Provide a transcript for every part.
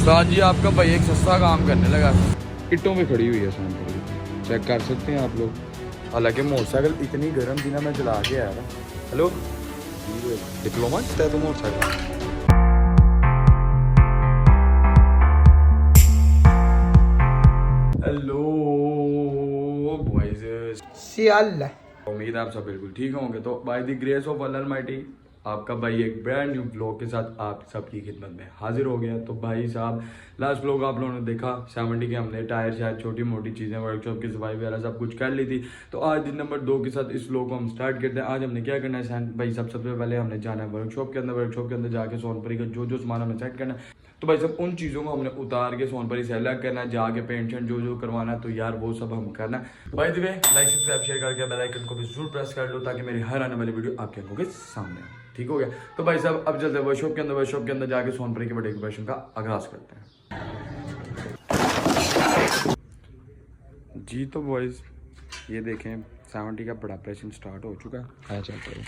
तो आज जी आपका भाई एक सस्ता काम करने लगा। इट्टों पे खड़ी हुई है सोनपुरी, चेक कर सकते हैं आप लोग। हालांकि मोटरसाइकिल इतनी गर्म थी ना, मैं चला के आया था। हेलो डिप्लोमा है तो मोटरसाइकिल। हेलो बॉयज, उम्मीद है आप सब बिल्कुल ठीक होंगे। तो by the grace of Allah Almighty आपका भाई एक ब्रांड न्यू ब्लॉग के साथ आप सबकी खिदमत में हाजिर हो गया। तो भाई साहब लास्ट ब्लॉग आप लोगों ने देखा 70 के, हमने टायर शायद छोटी मोटी चीज़ें वर्कशॉप की सफाई वगैरह सब कुछ कर ली थी। तो आज दिन नंबर 2 के साथ इस ब्लॉग को हम स्टार्ट करते हैं। आज हमने क्या करना है भाई साहब, सबसे पहले हमने जाना है वर्कशॉप के अंदर। वर्कशॉप के अंदर जाके सोनपरी का जो जो सामान हमें सेट करना है, तो भाई सब उन चीज़ों को हमने उतार के सोनपरी से अलग करना है। जाके पेंट शेंट जो जो करवाना है तो यार वो सब हम करना है। By the way like subscribe share करके बेल आइकन को भी जरूर प्रेस कर लो ताकि मेरी हर आने वाली वीडियो आपके आंखों के सामने आए। ठीक हो गया। तो भाई साहब अब चलते हैं वर्कशॉप के अंदर। वर्कशॉप के अंदर जाके सोनपरी के बड़े ऑपरेशन का आगाज करते हैं जी। तो बॉयज ये देखें 70 का बड़ा ऑपरेशन स्टार्ट हो चुका है। चलते हैं,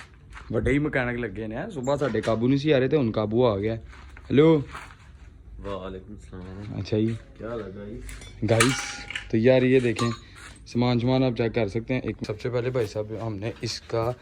बड़े ही मकैनिक लगे ने। सुबह साढ़े काबू नहीं सी आ रहे थे, उन काबू आ गया। हेलो वालेकुम सलाम। अच्छा जी, क्या लगा गाइस तो यार ये देखें सामान आप चेक कर सकते हैं। एक सबसे पहले भाई साहब हमने इसका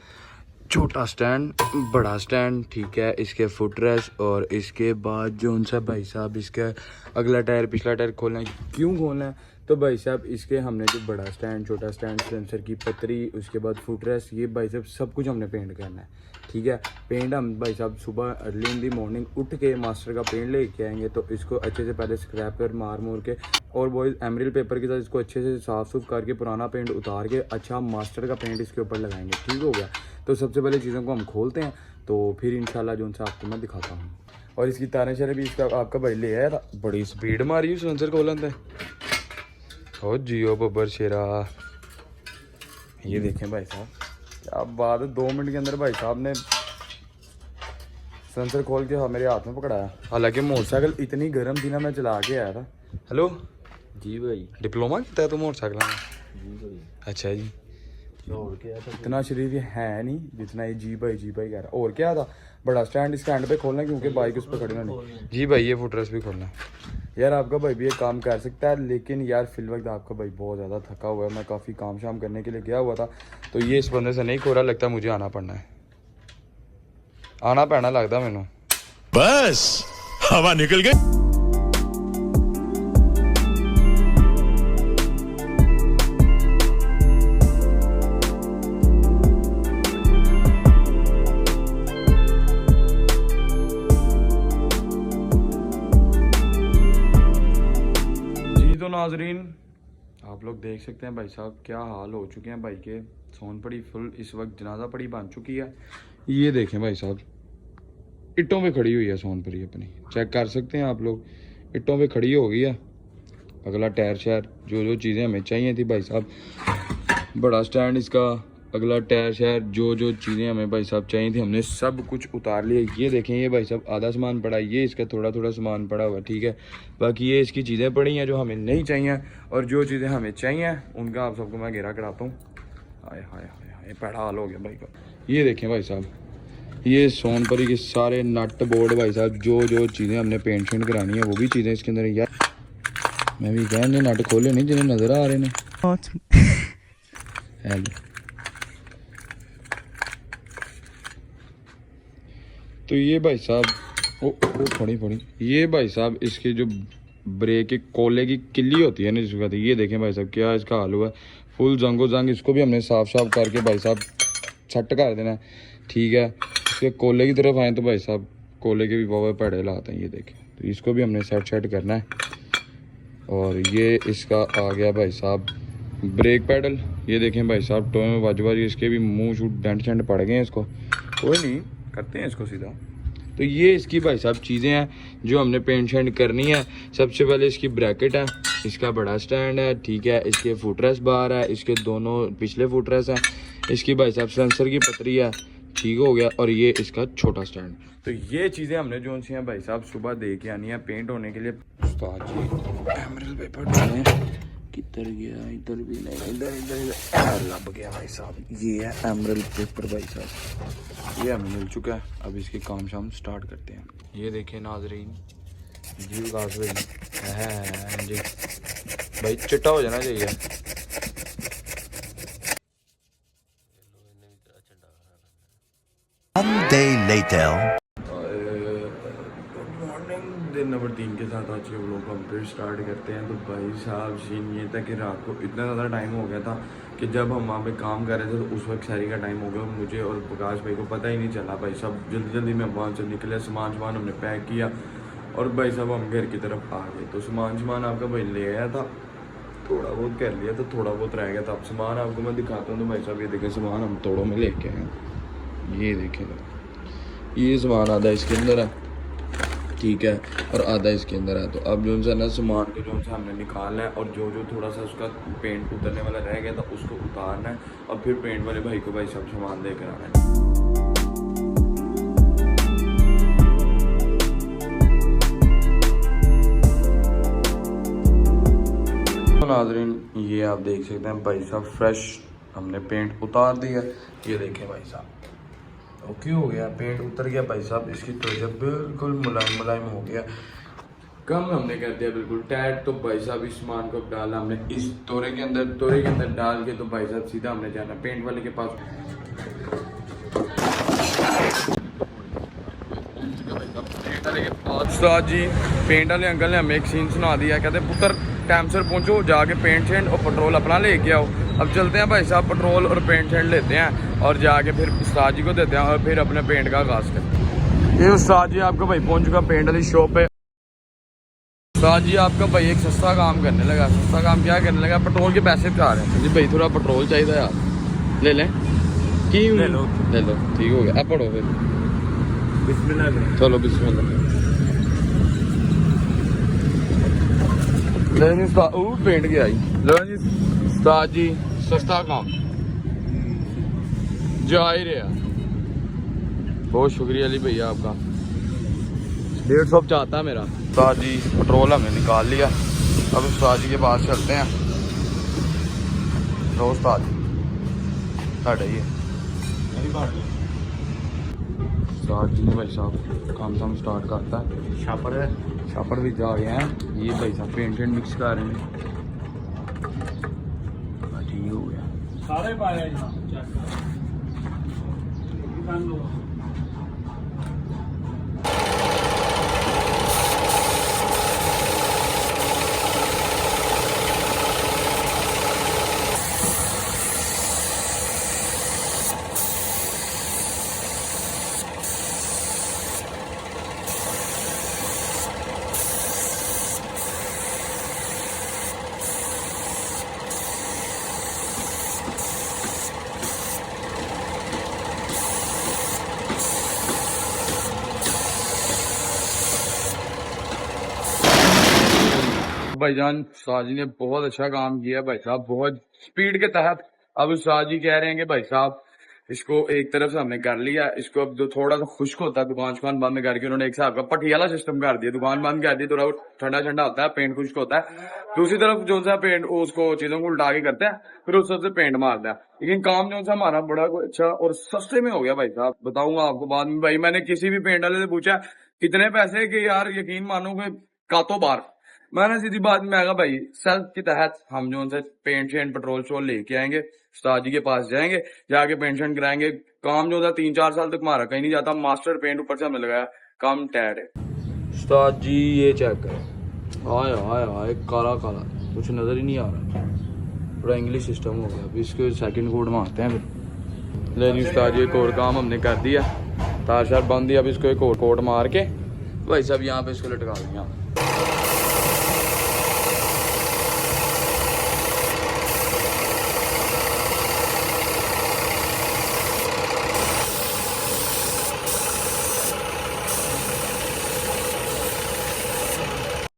छोटा स्टैंड, बड़ा स्टैंड, ठीक है, इसके फुट रेस्ट और इसके बाद जो उनसे भाई साहब इसका अगला टायर पिछला टायर खोलना है। क्यों खोलना है? तो भाई साहब इसके हमने जो बड़ा स्टैंड, छोटा स्टैंड, सेंसर की पतरी, उसके बाद फुट रेस्ट, ये भाई साहब सब कुछ हमने पेंट करना है। ठीक है, पेंट हम भाई साहब सुबह अर्ली इन दी मॉर्निंग उठ के मास्टर का पेंट लेके आएंगे। तो इसको अच्छे से पहले स्क्रैप कर मार मोर के और बॉयज एमरिल पेपर के साथ इसको अच्छे से साफ सुफ करके पुराना पेंट उतार के अच्छा मास्टर का पेंट इसके ऊपर लगाएंगे। ठीक हो गया। तो सबसे पहले चीज़ों को हम खोलते हैं, तो फिर इंशाल्लाह जो उनसे आपको मैं दिखाता हूँ। और इसकी तारे शरे भी इसका आपका भाई ले आया था, बड़ी स्पीड मारी सेंसर खोलन थे। हो जियो बब्बर शेरा, ये देखें भाई साहब क्या बात है। 2 मिनट के अंदर भाई साहब ने सेंसर खोल के मेरे हाथ में पकड़ाया। हालांकि मोटरसाइकिल इतनी गर्म थी ना, मैं चला के आया था। हेलो जी भाई, डिप्लोमा किया तो मोटरसाइकिल में? जी भाई। अच्छा जी, और क्या था? इतना शरीर ये है नहीं जितना ये जी भाई कह रहा है। और क्या था? बड़ा स्टैंड इस स्टैंड पे खोलना क्योंकि बाइक उस पर खड़ी ना नहीं। जी भाई ये फुटरेस्ट भी खोलना है। यार आपका भाई भी ये काम कर सकता है, लेकिन यार फिल वक्त आपका भाई बहुत ज़्यादा थका हुआ है। मैं काफ़ी काम शाम करने के लिए गया हुआ था, तो ये इस बंदे से नहीं खोला। लगता मुझे आना पड़ना है, आना पैना लगता मैनू। बस हवा निकल गई। तो नाजरीन आप लोग देख सकते हैं भाई साहब क्या हाल हो चुके हैं भाई के। सोनपड़ी फुल इस वक्त जनाजा पड़ी बन चुकी है। ये देखें भाई साहब इट्टों पे खड़ी हुई है सोनपरी अपनी, चेक कर सकते हैं आप लोग। इट्टों पे खड़ी हो गई है। अगला टायर शायर जो जो चीज़ें हमें चाहिए थी भाई साहब, बड़ा स्टैंड इसका, अगला टायर शायर जो जो चीज़ें हमें भाई साहब चाहिए थी हमने सब कुछ उतार लिया। ये देखें ये भाई साहब आधा सामान पड़ा, ये इसका थोड़ा थोड़ा सामान पड़ा हुआ। ठीक है, बाकी ये इसकी चीज़ें पड़ी हैं जो हमें नहीं चाहिए, और जो चीज़ें हमें चाहिए उनका आप सबको मैं घेरा कराता हूँ। हाय हाय हाय हाय बड़ा हाल हो गया भाई का। ये देखें भाई साहब ये सोनपरी के सारे नट बोर्ड भाई साहब, जो जो चीज़ें हमने पेंट शेंट करानी है वो भी चीज़ें इसके अंदर। यार मैं भी कहने नट खोले नहीं जिन्हें नज़र आ रहे हैं। तो ये भाई साहब ओ थोड़ी ये भाई साहब इसके जो ब्रेक के कोले की किल्ली होती है ना जिसको कहते हैं, ये देखें भाई साहब क्या इसका हाल हुआ है। फुल जंगो जंग, इसको भी हमने साफ साफ करके भाई साहब छट कर देना है। ठीक है, इसके कोले की तरफ आए तो भाई साहब कोले के भी बहुत पड़े लाते हैं। ये देखें, तो इसको भी हमने सेट करना है। और ये इसका आ गया भाई साहब ब्रेक पैडल। ये देखें भाई साहब टोए में बाजू इसके भी मुँह शूट डेंट शेंट पड़ गए हैं। इसको कोई नहीं, करते हैं इसको सीधा। तो ये इसकी भाई साहब चीज़ें हैं जो हमने पेंट शेंट करनी है। सबसे पहले इसकी ब्रैकेट है, इसका बड़ा स्टैंड है, ठीक है, इसके फुटरेस्ट बार है, इसके दोनों पिछले फुटरेस्ट हैं, इसकी भाई साहब सेंसर की पतरी है। ठीक हो गया, और ये इसका छोटा स्टैंड। तो ये चीज़ें हमने जो सी हैं भाई साहब सुबह दे के आनी है पेंट होने के लिए। उस्ताद जी एमरल्ड पेपर डालें, किधर गया? इधर भी नहीं, इधर लब गया भाई साहब। ये है एमरल्ड पेपर भाई साहब, ये हमें मिल चुका है। अब इसके काम शाम स्टार्ट करते हैं। ये देखें नाजरीन जी विकास भाई है जी भाई, चिट्टा हो जाना चाहिए। One day later. Good morning, दिन नंबर 3 के साथ आज के व्लॉग को हम फिर स्टार्ट करते हैं। तो भाई साहब सीन ये था कि रात को इतना ज़्यादा टाइम हो गया था कि जब हम वहाँ पे काम कर रहे थे तो उस वक्त शहरी का टाइम हो गया। मुझे और प्रकाश भाई को पता ही नहीं चला। भाई साहब जल्दी जल्दी में वहाँ से निकले, सामान हमने पैक किया और भाई साहब हम घर की तरफ आ गए। तो सामान आपका भाई ले आया था, थोड़ा बहुत कर लिया तो थोड़ा बहुत रह गया था। अब सामान आपको मैं दिखाता हूँ। तो भाई साहब ये देखें सामान हम तोड़ों में लेके आए हैं। ये देखें, ये सामान आधा इसके अंदर है, ठीक है, और आधा इसके अंदर है। तो अब जो सा ना सामान को जो सा हमने निकालना है और जो जो थोड़ा सा उसका पेंट उतरने वाला रह गया था उसको उतारना है और फिर पेंट वाले भाई को भाई सब सामान दे कर आना है। तो नाज़रीन ये आप देख सकते हैं भाई साहब फ्रेश हमने पेंट उतार दिया। ये देखें भाई साहब ओके हो गया, पेंट उतर गया भाई साहब। इसकी त्वचा बिल्कुल मुलायम मुलायम हो गया, कम हमने कर दिया बिल्कुल टाइट। तो भाई साहब इस सामान को डाला हमने इस तोरे के अंदर डाल के तो भाई साहब सीधा हमने जाना पेंट वाले के पास। उस्ताद जी पेंट वाले अंकल ने हमें एक सीन सुना दिया, कहते पुत्र टाइम से पहुंचो, जाके पेंट शेंट और पेट्रोल अपना लेके आओ। अब चलते हैं भाई साहब, पेट्रोल और पेंट शेंट लेते हैं और जाके फिर उस्ताद जी को देते हैं और फिर अपने पेंट का आगाज करते हैं। ये उस्ताद जी आपका भाई पहुंच चुका पेंट वाली शॉप पे। उस्ताद जी आपका भाई एक सस्ता काम करने लगा। सस्ता काम क्या करने लगा? पेट्रोल के पैसे खा रहे हैं जी। भाई थोड़ा पेट्रोल चाहिए यार, ले लें की? ले लो ठीक हो गया। अब पढ़ो फिर बिस्मिल्लाह। चलो बिस्मिल्लाह। पेंट के आई लो जी उस्ताद जी, सस्ता काम जा ही रहा। बहुत शुक्रिया अली भैया आपका। 150 चाहता है मेरा। उस्ताद जी पेट्रोल हमने निकाल लिया, अब उस्ताद जी के पास चलते हैं। तो उस्ताद जी साढ़े ही है। उस्ताद जी ने भाई साहब काम स्टार्ट करता है। छापड़ भी जा गए हैं। ये भाई साहब पेंट मिक्स कर रहे हैं। ठीक हो गया सारे पाए। भाईजान उस्ताद जी ने बहुत अच्छा काम किया भाई साहब, बहुत स्पीड के तहत। अब उस्ताद जी कह रहे हैं कि भाई साहब इसको एक तरफ से हमने कर लिया, इसको अब जो थोड़ा सा खुश्क होता है दुकान बंद करके उन्होंने एक हिसाब का पटियाला सिस्टम कर दिया। दुकान बंद कर दी, थोड़ा ठंडा ठंडा होता है, पेंट खुश्क होता है। दूसरी तरफ जो सा पेंट उसको चीजों को उल्टा के करते हैं, फिर उस सबसे पेंट मारता है। लेकिन काम जो सा हमारा बड़ा अच्छा और सस्ते में हो गया भाई साहब। बताऊंगा आपको बाद में। भाई मैंने किसी भी पेंट वाले से पूछा कितने पैसे के, यार यकीन मानोगे कातो बार। मैंने सीधी बात में आगा भाई सेल्फ के तहत हम जो उनसे पेंट शेंट पेट्रोल शोल लेके आएंगे, उस्ताद जी के पास जाएंगे, जाके पेंट शेंट कराएंगे। काम जो था 3-4 साल तक हमारा कहीं नहीं जाता। मास्टर पेंट ऊपर से हमने लगाया, काम टायर है। उस्ताद जी ये चेक करें, हाय हाय हाय काला काला, कुछ नजर ही नहीं आ रहा। पूरा इंग्लिश सिस्टम हो गया। अभी इसके सेकंड कोड मारते हैं फिर। लेकिन उस्ताद जी एक और काम हमने कर दिया, तार शार बंद दिया। अब इसको एक और कोड मार के भाई साहब यहाँ पे इसको लटका दिया।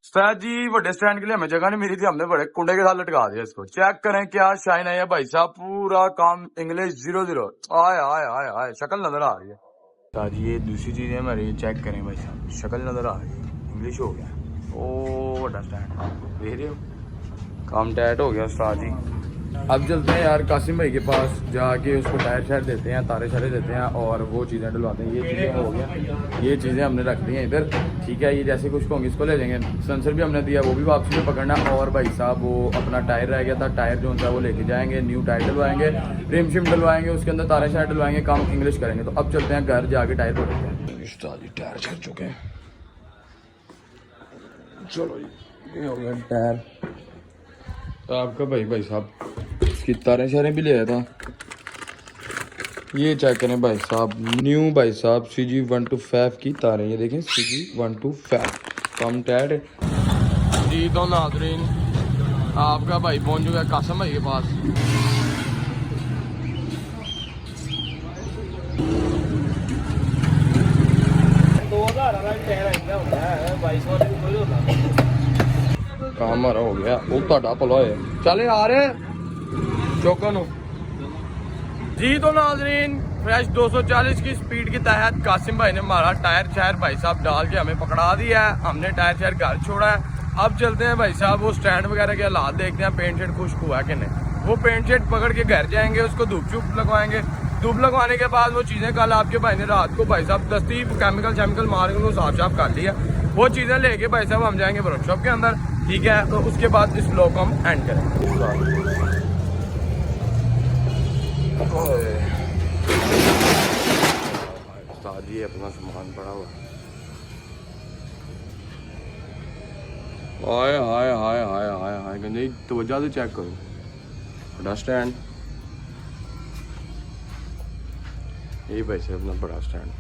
उस्ताद जी बड़े स्टैंड के लिए हमें जगह नहीं मिली थी, हमने बड़े कुंडे के साथ लटका दिया इसको। चेक करें क्या शाइन है भाई साहब, पूरा काम इंग्लिश 00। आय आय आय आय शक्ल नजर आ रही है। उस्ताद जी ये दूसरी चीज है हमारी, चेक करें भाई साहब, शक्ल नजर आ रही है, इंग्लिश हो गया। ओ बड़ा स्टैंड देख रहे हो, काम टाइट हो गया उस्ताद जी। अब चलते हैं यार कासिम भाई के पास, जाके उसको टायर शायर देते हैं, तारे शारे देते हैं और वो चीज़ें डलवाते हैं। ये चीज़ें हो गया, ये चीज़ें हमने रख दी हैं इधर, ठीक है। ये जैसे कुछ होंगे इसको ले जाएंगे। सेंसर भी हमने दिया, वो भी वापसी में पकड़ना। और भाई साहब वो अपना टायर रह गया था, टायर जो होता है वो लेके जाएंगे, न्यू टायर डलवाएंगे, रिम शिम डलवाएंगे, उसके अंदर तारे शायर डलवाएंगे, काम इंग्लिश करेंगे। तो अब चलते हैं घर, जाके टायर पकड़ते हैं। टायर चल चुके हैं, चलो ये हो गया टायर। तो आपका भाई साहब इसकी तारें शारें भी ले आया था। ये चेक करें भाई साहब, न्यू भाई साहब CG125 की तारें, ये देखें CG125 कम टैड। जी तो नाज़रीन, आपका भाई पहुंच चुका है कासिम भाई के पास। काम हमारा हो गया, वो ਤੁਹਾਡਾ ਭਲਾ ਹੋਏ। चले आ रहे चौकन जी। तो नाजरीन फ्रेश 240 की स्पीड के तहत कासिम भाई ने हमारा टायर शायर भाई साहब डाल के हमें पकड़ा दिया है। हमने टायर शायर घर छोड़ा है। अब चलते हैं भाई साहब वो स्टैंड वगैरह के हालात देखते हैं, पेंट शेड खुश्क हुआ है कि नहीं। वो पेंट शेड पकड़ के घर जाएंगे, उसको धूप चूप लगवाएंगे। धूप लगवाने के बाद वो चीज़ें कल आपके भाई ने रात को भाई साहब दस्ती केमिकल शेमिकल मार के उनको साफ साफ कर लिया। वो चीज़ें लेके भाई साहब हम जाएंगे वर्कशॉप के अंदर, ठीक है। तो उसके बाद इस ब्लॉग को हम एंड करेंगे। ये अपना सामान पड़ा हुआ, हाय हाय हाय हाय हाय हाय गंजे तवज्जो से चेक करो, बड़ा स्टैंड। ये भाई से अपना बड़ा स्टैंड,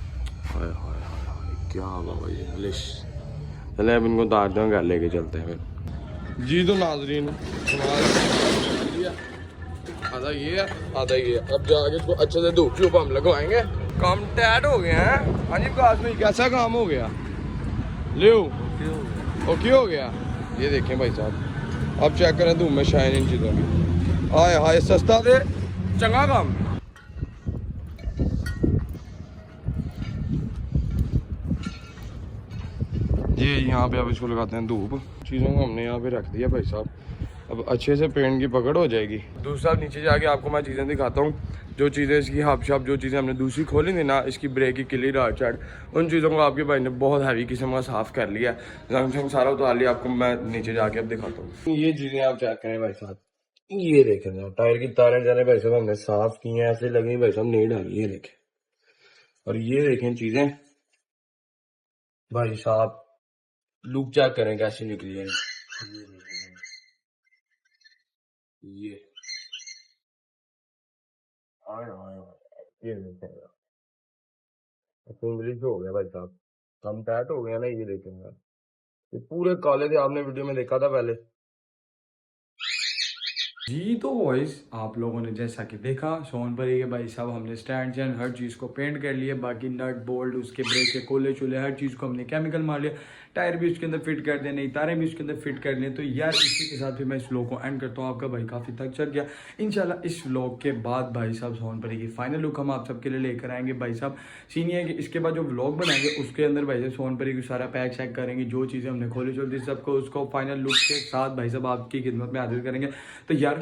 हाय हाय हाय हाय क्या हुआ भाई इंग्लिश। चले अब इनको उतारते हैं, घर लेके चलते हैं फिर जी। तो नाजरीन आधा ये है आधा ये है। अब जाके इसको अच्छे से धूप चूप हम लगवाएंगे। काम टैट हो गए हैं। हाँ जी काश में कैसा काम हो गया, लियो ओके हो गया। ये देखें भाई साहब, अब चेक करें धूप में शाइन इन चीज़ों की। हाय हाय सस्ता दे चंगा काम। ये यहाँ पे अब इसको लगाते हैं धूप। चीज़ों को हमने यहाँ पे रख दिया भाई साहब, अब अच्छे से पेंट की पकड़ हो जाएगी। दूसरा नीचे जाके आपको मैं चीज़ें दिखाता हूँ, जो चीज़ें इसकी हब शब, जो चीज़ें हमने दूसरी खोली थी ना, इसकी ब्रेक की किली राट चाट, उन चीज़ों को आपके भाई ने बहुत हैवी किस्म का साफ़ कर लिया, रंग शंग सारा उतार लिया। आपको मैं नीचे जाके अब दिखाता हूँ। ये चीज़ें आप चेक करें भाई साहब, ये देखें टायर की तारें जाने भाई साहब हमने साफ़ की हैं, ऐसे लगी भाई साहब नहीं डाली, ये देखें। और ये देखें चीज़ें भाई साहब, लुक चेक करें कैसी निकली है। ये ये इंग्लिश हो गया भाई साहब, कम टैट हो गया ना। ये देखेंगे ये पूरे काले थे, आपने वीडियो में देखा था पहले जी। तो वॉइस आप लोगों ने जैसा कि देखा, सोनपरी के भाई साहब हमने स्टैंड चैन हर चीज़ को पेंट कर लिया, बाकी नट बोल्ट उसके ब्रेक के कोले चूल्हे हर चीज़ को हमने केमिकल मार लिया, टायर भी उसके अंदर फिट कर दिए, नई तारें भी उसके अंदर फिट कर ली। तो यार इसी के साथ भी मैं इस व्लॉग को एंड करता हूँ। आपका भाई काफ़ी थक चल गया। इंशाल्लाह इस व्लॉग के बाद भाई साहब सोनपरी की फाइनल लुक हम आप सबके लिए लेकर आएंगे भाई साहब। सीन ये है कि इसके बाद जो व्लॉग बनाएंगे उसके अंदर भाई साहब सोनपरी की सारा पैक चेक करेंगे, जो चीज़ें हमने खोली चलती सबको उसको फाइनल लुक के साथ भाई साहब आपकी खिदमत में हाजिर करेंगे। तो यार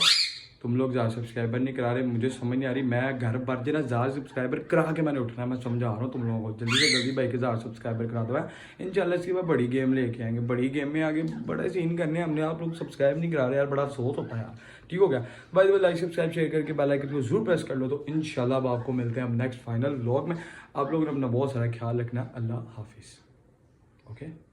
तुम लोग ज़्यादा सब्सक्राइबर नहीं करा रहे, मुझे समझ नहीं आ रही। मैं घर भर देना ज़्यादा सब्सक्राइबर करा के मैंने उठना है, मैं समझा रहा हूँ तुम लोगों को। जल्दी से जल्दी भाई के ज़्यादा सब्सक्राइबर करा दो है। इंशाल्लाह इसके बाद बड़ी गेम लेके आएंगे, बड़ी गेम में आगे बड़े सीन करने हमने। आप लोग सब्सक्राइब नहीं करा रहे यार, बड़ा अफसोस होता है यार। ठीक हो गया भाई, लाइक सब्सक्राइब शेयर करके बेल आइकन को जरूर प्रेस कर लो। तो इंशाल्लाह अब आपको मिलते हैं हम नेक्स्ट फाइनल व्लॉग में। आप लोगों ने अपना बहुत सारा ख्याल रखना। अल्लाह हाफिज़। ओके।